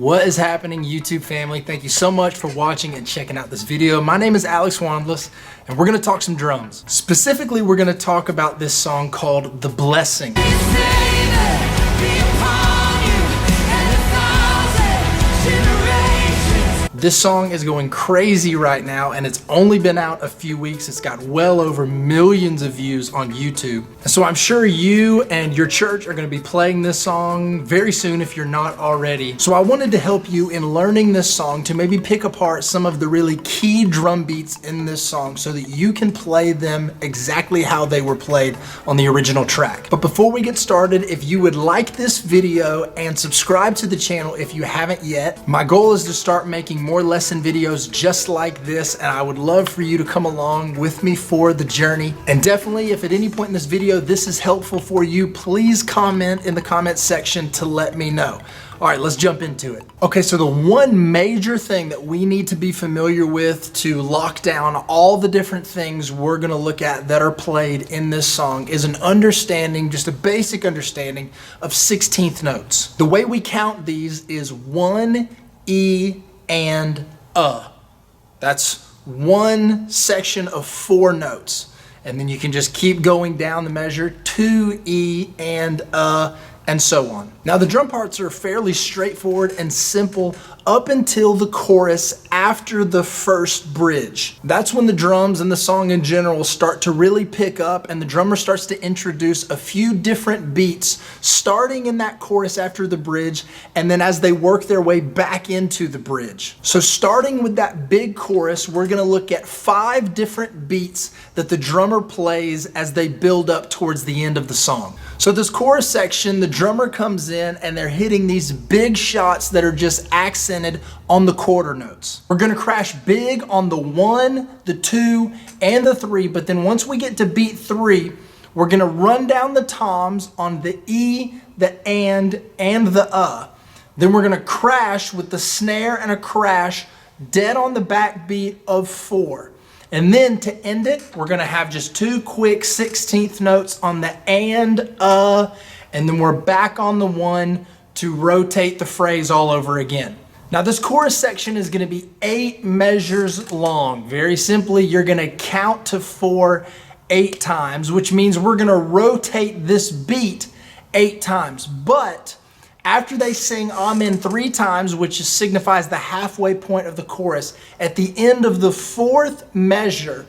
What is happening, YouTube family? Thank you so much for watching and checking out this video. My name is Alex Wandless, and we're gonna talk some drums. Specifically, we're gonna talk about this song called The Blessing. This song is going crazy right now, and it's only been out a few weeks. It's got well over millions of views on YouTube. And so I'm sure you and your church are gonna be playing this song very soon if you're not already. So I wanted to help you in learning this song to maybe pick apart some of the really key drum beats in this song so that you can play them exactly how they were played on the original track. But before we get started, if you would like this video and subscribe to the channel if you haven't yet, my goal is to start making more lesson videos just like this, and I would love for you to come along with me for the journey. And definitely, if at any point in this video this is helpful for you, please comment in the comment section to let me know. All right, let's jump into it. Okay, so the one major thing that we need to be familiar with to lock down all the different things we're gonna look at that are played in this song is an understanding, just a basic understanding of 16th notes. The way we count these is 1, E, and That's one section of 4 notes. And then you can just keep going down the measure, 2, E, and so on. Now the drum parts are fairly straightforward and simple up until the chorus after the first bridge. That's when the drums and the song in general start to really pick up, and the drummer starts to introduce a few different beats starting in that chorus after the bridge, and then as they work their way back into the bridge. So starting with that big chorus, we're gonna look at 5 different beats that the drummer plays as they build up towards the end of the song. So this chorus section, the drummer comes in and they're hitting these big shots that are just accented on the quarter notes. We're gonna crash big on the 1, the 2, and the 3, but then once we get to beat 3, we're gonna run down the toms on the E, the and the Then we're gonna crash with the snare and a crash dead on the backbeat of 4. And then to end it, we're gonna have just 2 quick 16th notes on the and then we're back on the 1 to rotate the phrase all over again. Now this chorus section is gonna be 8 measures long. Very simply, you're gonna count to 4 8 times, which means we're gonna rotate this beat 8 times. But after they sing Amen 3 times, which signifies the halfway point of the chorus, at the end of the 4th measure,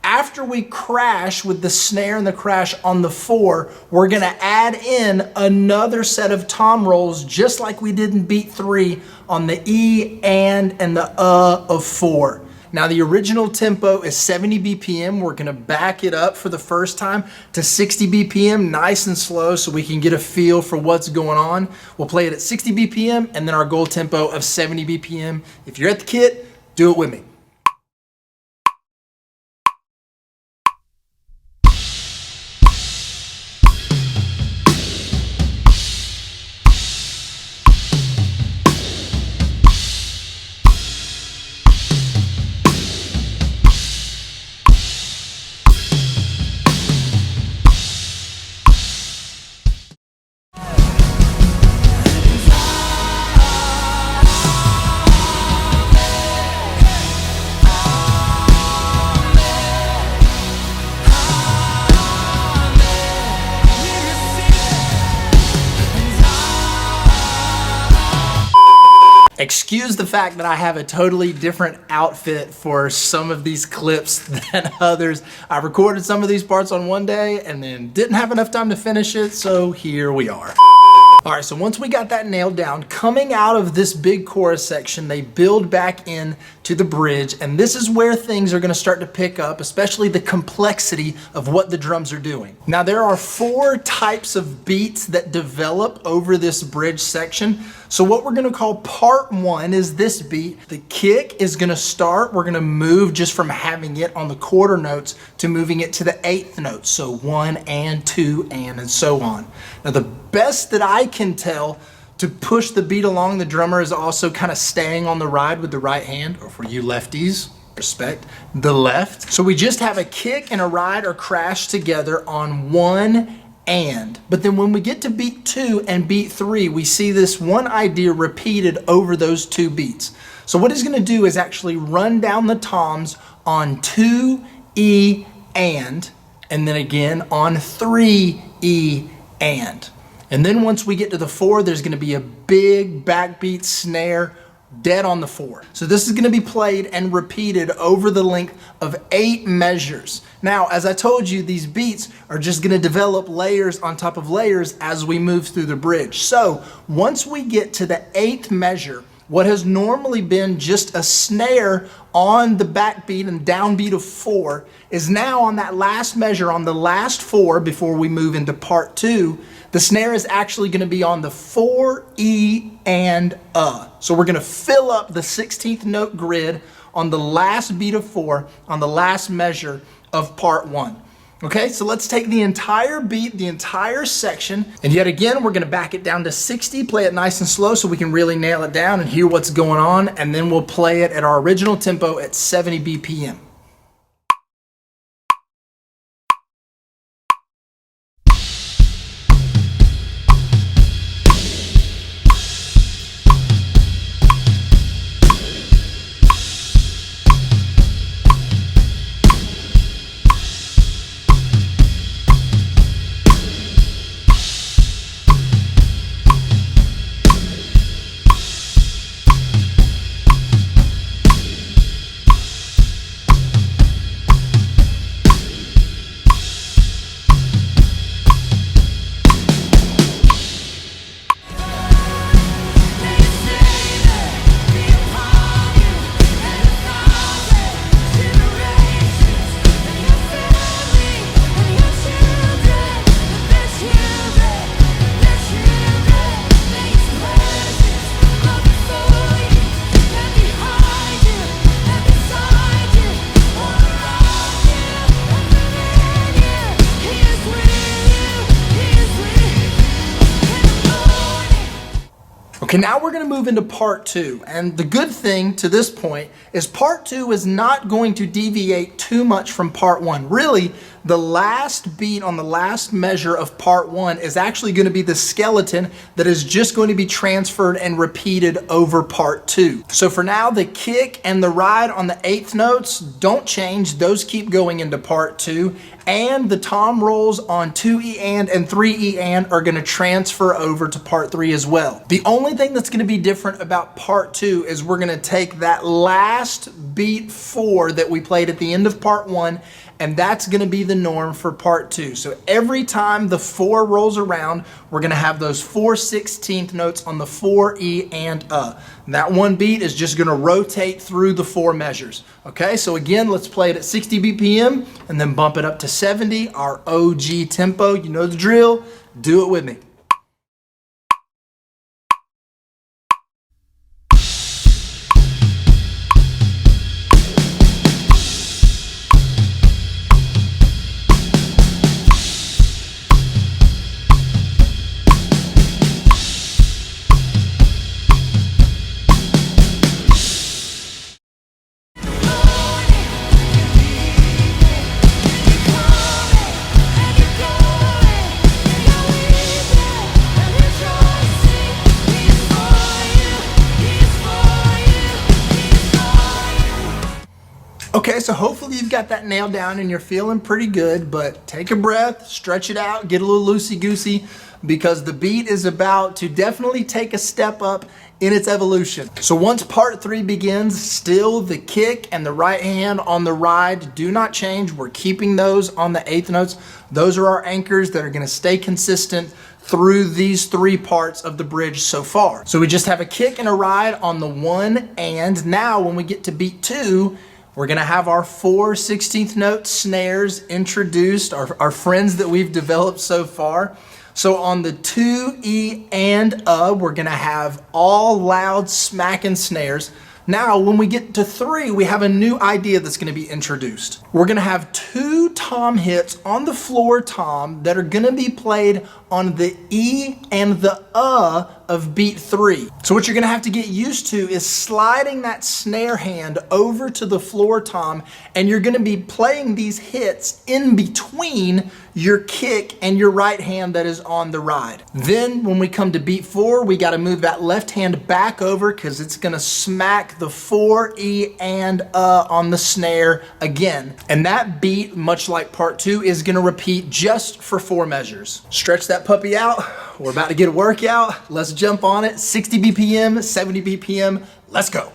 after we crash with the snare and the crash on the 4, we're gonna add in another set of tom rolls just like we did in beat 3 on the E, and the of 4. Now the original tempo is 70 BPM. We're gonna back it up for the first time to 60 BPM, nice and slow so we can get a feel for what's going on. We'll play it at 60 BPM and then our goal tempo of 70 BPM. If you're at the kit, do it with me. Excuse the fact that I have a totally different outfit for some of these clips than others. I recorded some of these parts on one day and then didn't have enough time to finish it, so here we are. All right, so once we got that nailed down, coming out of this big chorus section, they build back in to the bridge, and this is where things are gonna start to pick up, especially the complexity of what the drums are doing. Now, there are 4 types of beats that develop over this bridge section. So what we're gonna call part 1 is this beat. The kick is gonna start, we're gonna move just from having it on the quarter notes to moving it to the 8th note. So 1 and 2 and so on. Now the best that I can tell to push the beat along, the drummer is also kind of staying on the ride with the right hand, or for you lefties, respect, the left. So we just have a kick and a ride or crash together on 1 and. But then when we get to beat 2 and beat 3, we see this one idea repeated over those 2 beats. So what he's going to do is actually run down the toms on 2 E and then again on 3 E and. And then once we get to the 4, there's going to be a big backbeat snare dead on the 4. So this is going to be played and repeated over the length of 8 measures. Now, as I told you, these beats are just going to develop layers on top of layers as we move through the bridge. So once we get to the 8th measure, what has normally been just a snare on the backbeat and downbeat of 4 is now on that last measure, on the last 4 before we move into part 2. The snare is actually going to be on the 4 E and So we're going to fill up the 16th note grid on the last beat of 4 on the last measure of part 1. Okay, so let's take the entire beat, the entire section, and yet again, we're gonna back it down to 60, play it nice and slow so we can really nail it down and hear what's going on, and then we'll play it at our original tempo at 70 BPM. Okay, now we're gonna move into part 2. And the good thing to this point is part 2 is not going to deviate too much from part 1. Really, the last beat on the last measure of part 1 is actually gonna be the skeleton that is just going to be transferred and repeated over part 2. So for now, the kick and the ride on the 8th notes don't change. Those keep going into part 2. And the tom rolls on 2 E and 3 E and are gonna transfer over to part 3 as well. The only thing that's gonna be different about part 2 is we're gonna take that last beat 4 that we played at the end of part 1, and that's gonna be the norm for part 2. So every time the 4 rolls around, we're gonna have those 4/16 notes on the 4 E and That one beat is just gonna rotate through the 4 measures. Okay, so again, let's play it at 60 BPM and then bump it up to 70, our OG tempo. You know the drill, do it with me. Okay, so hopefully you've got that nailed down and you're feeling pretty good, but take a breath, stretch it out, get a little loosey-goosey, because the beat is about to definitely take a step up in its evolution. So once part 3 begins, still the kick and the right hand on the ride do not change. We're keeping those on the 8th notes. Those are our anchors that are gonna stay consistent through these 3 parts of the bridge so far. So we just have a kick and a ride on the 1 and. Now when we get to beat 2, we're gonna have our 4/16 note snares introduced, our friends that we've developed so far. So on the 2 E and we're gonna have all loud smacking snares. Now, when we get to 3, we have a new idea that's gonna be introduced. We're gonna have 2 tom hits on the floor tom that are gonna be played on the E and the of beat 3. So what you're gonna have to get used to is sliding that snare hand over to the floor tom, and you're gonna be playing these hits in between your kick and your right hand that is on the ride. Then when we come to beat 4, we gotta move that left hand back over because it's gonna smack the 4, E, and on the snare again. And that beat, much like part 2, is gonna repeat just for 4 measures. Stretch that puppy out. We're about to get a workout. Let's jump on it. 60 BPM, 70 BPM, let's go.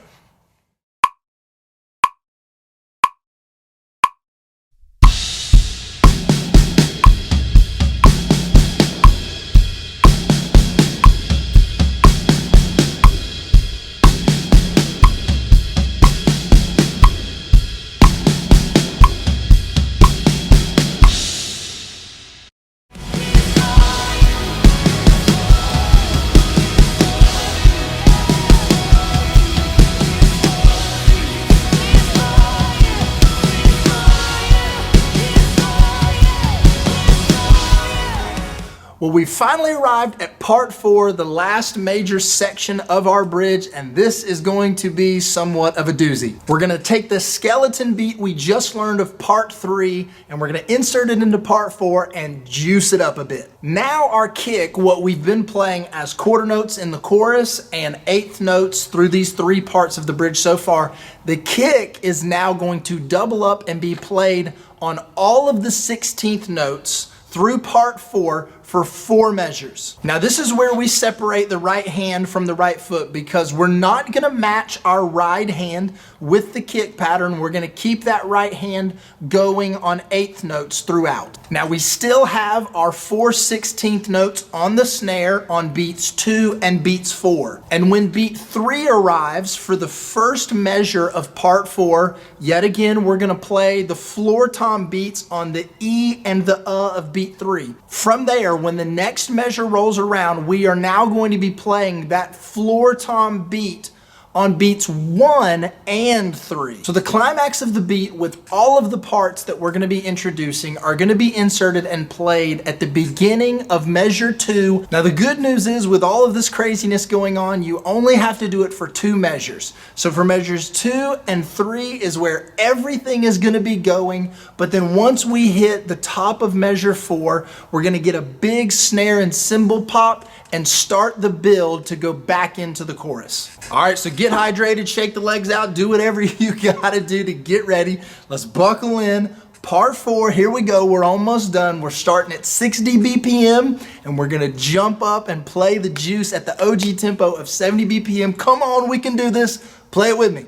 Well, we finally arrived at part 4, the last major section of our bridge, and this is going to be somewhat of a doozy. We're gonna take the skeleton beat we just learned of part 3, and we're gonna insert it into part 4 and juice it up a bit. Now our kick, what we've been playing as quarter notes in the chorus and 1/8 notes through these 3 parts of the bridge so far, the kick is now going to double up and be played on all of the 16th notes through part 4 for 4 measures. Now this is where we separate the right hand from the right foot, because we're not gonna match our right hand with the kick pattern. We're gonna keep that right hand going on 1/8 notes throughout. Now we still have our 4/16 notes on the snare on beats 2 and beats 4. And when beat 3 arrives for the first measure of part 4, yet again we're gonna play the floor tom beats on the E and the of beat 3. From there, when the next measure rolls around, we are now going to be playing that floor tom beat on beats 1 and 3. So the climax of the beat with all of the parts that we're gonna be introducing are gonna be inserted and played at the beginning of measure 2. Now the good news is, with all of this craziness going on, you only have to do it for 2 measures. So for measures 2 and 3 is where everything is gonna be going, but then once we hit the top of measure 4, we're gonna get a big snare and cymbal pop and start the build to go back into the chorus. All right, so get hydrated, shake the legs out, do whatever you gotta do to get ready. Let's buckle in. Part 4, here we go, we're almost done. We're starting at 60 BPM, and we're gonna jump up and play the juice at the OG tempo of 70 BPM. Come on, we can do this. Play it with me.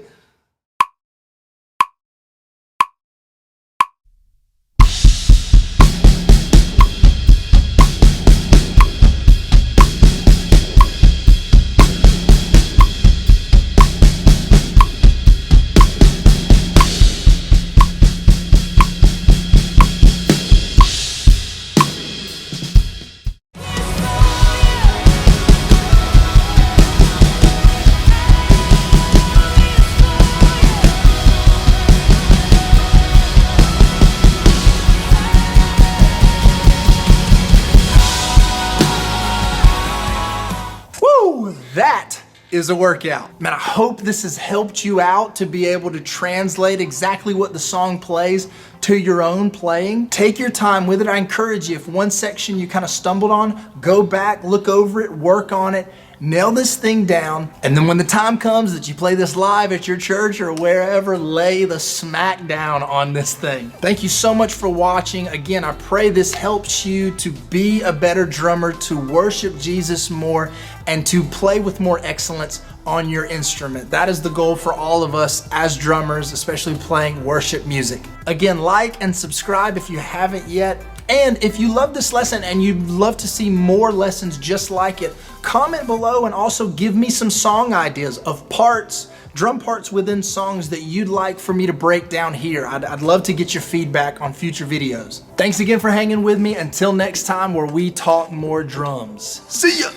That is a workout. Man, I hope this has helped you out to be able to translate exactly what the song plays to your own playing. Take your time with it. I encourage you, if one section you kind of stumbled on, go back, look over it, work on it, nail this thing down, and then when the time comes that you play this live at your church or wherever, lay the smack down on this thing. Thank you so much for watching. Again, I pray this helps you to be a better drummer, to worship Jesus more, and to play with more excellence on your instrument. That is the goal for all of us as drummers, especially playing worship music. Again, like and subscribe if you haven't yet. And if you love this lesson and you'd love to see more lessons just like it, comment below and also give me some song ideas of parts, drum parts within songs that you'd like for me to break down here. I'd love to get your feedback on future videos. Thanks again for hanging with me. Until next time, where we talk more drums. See ya!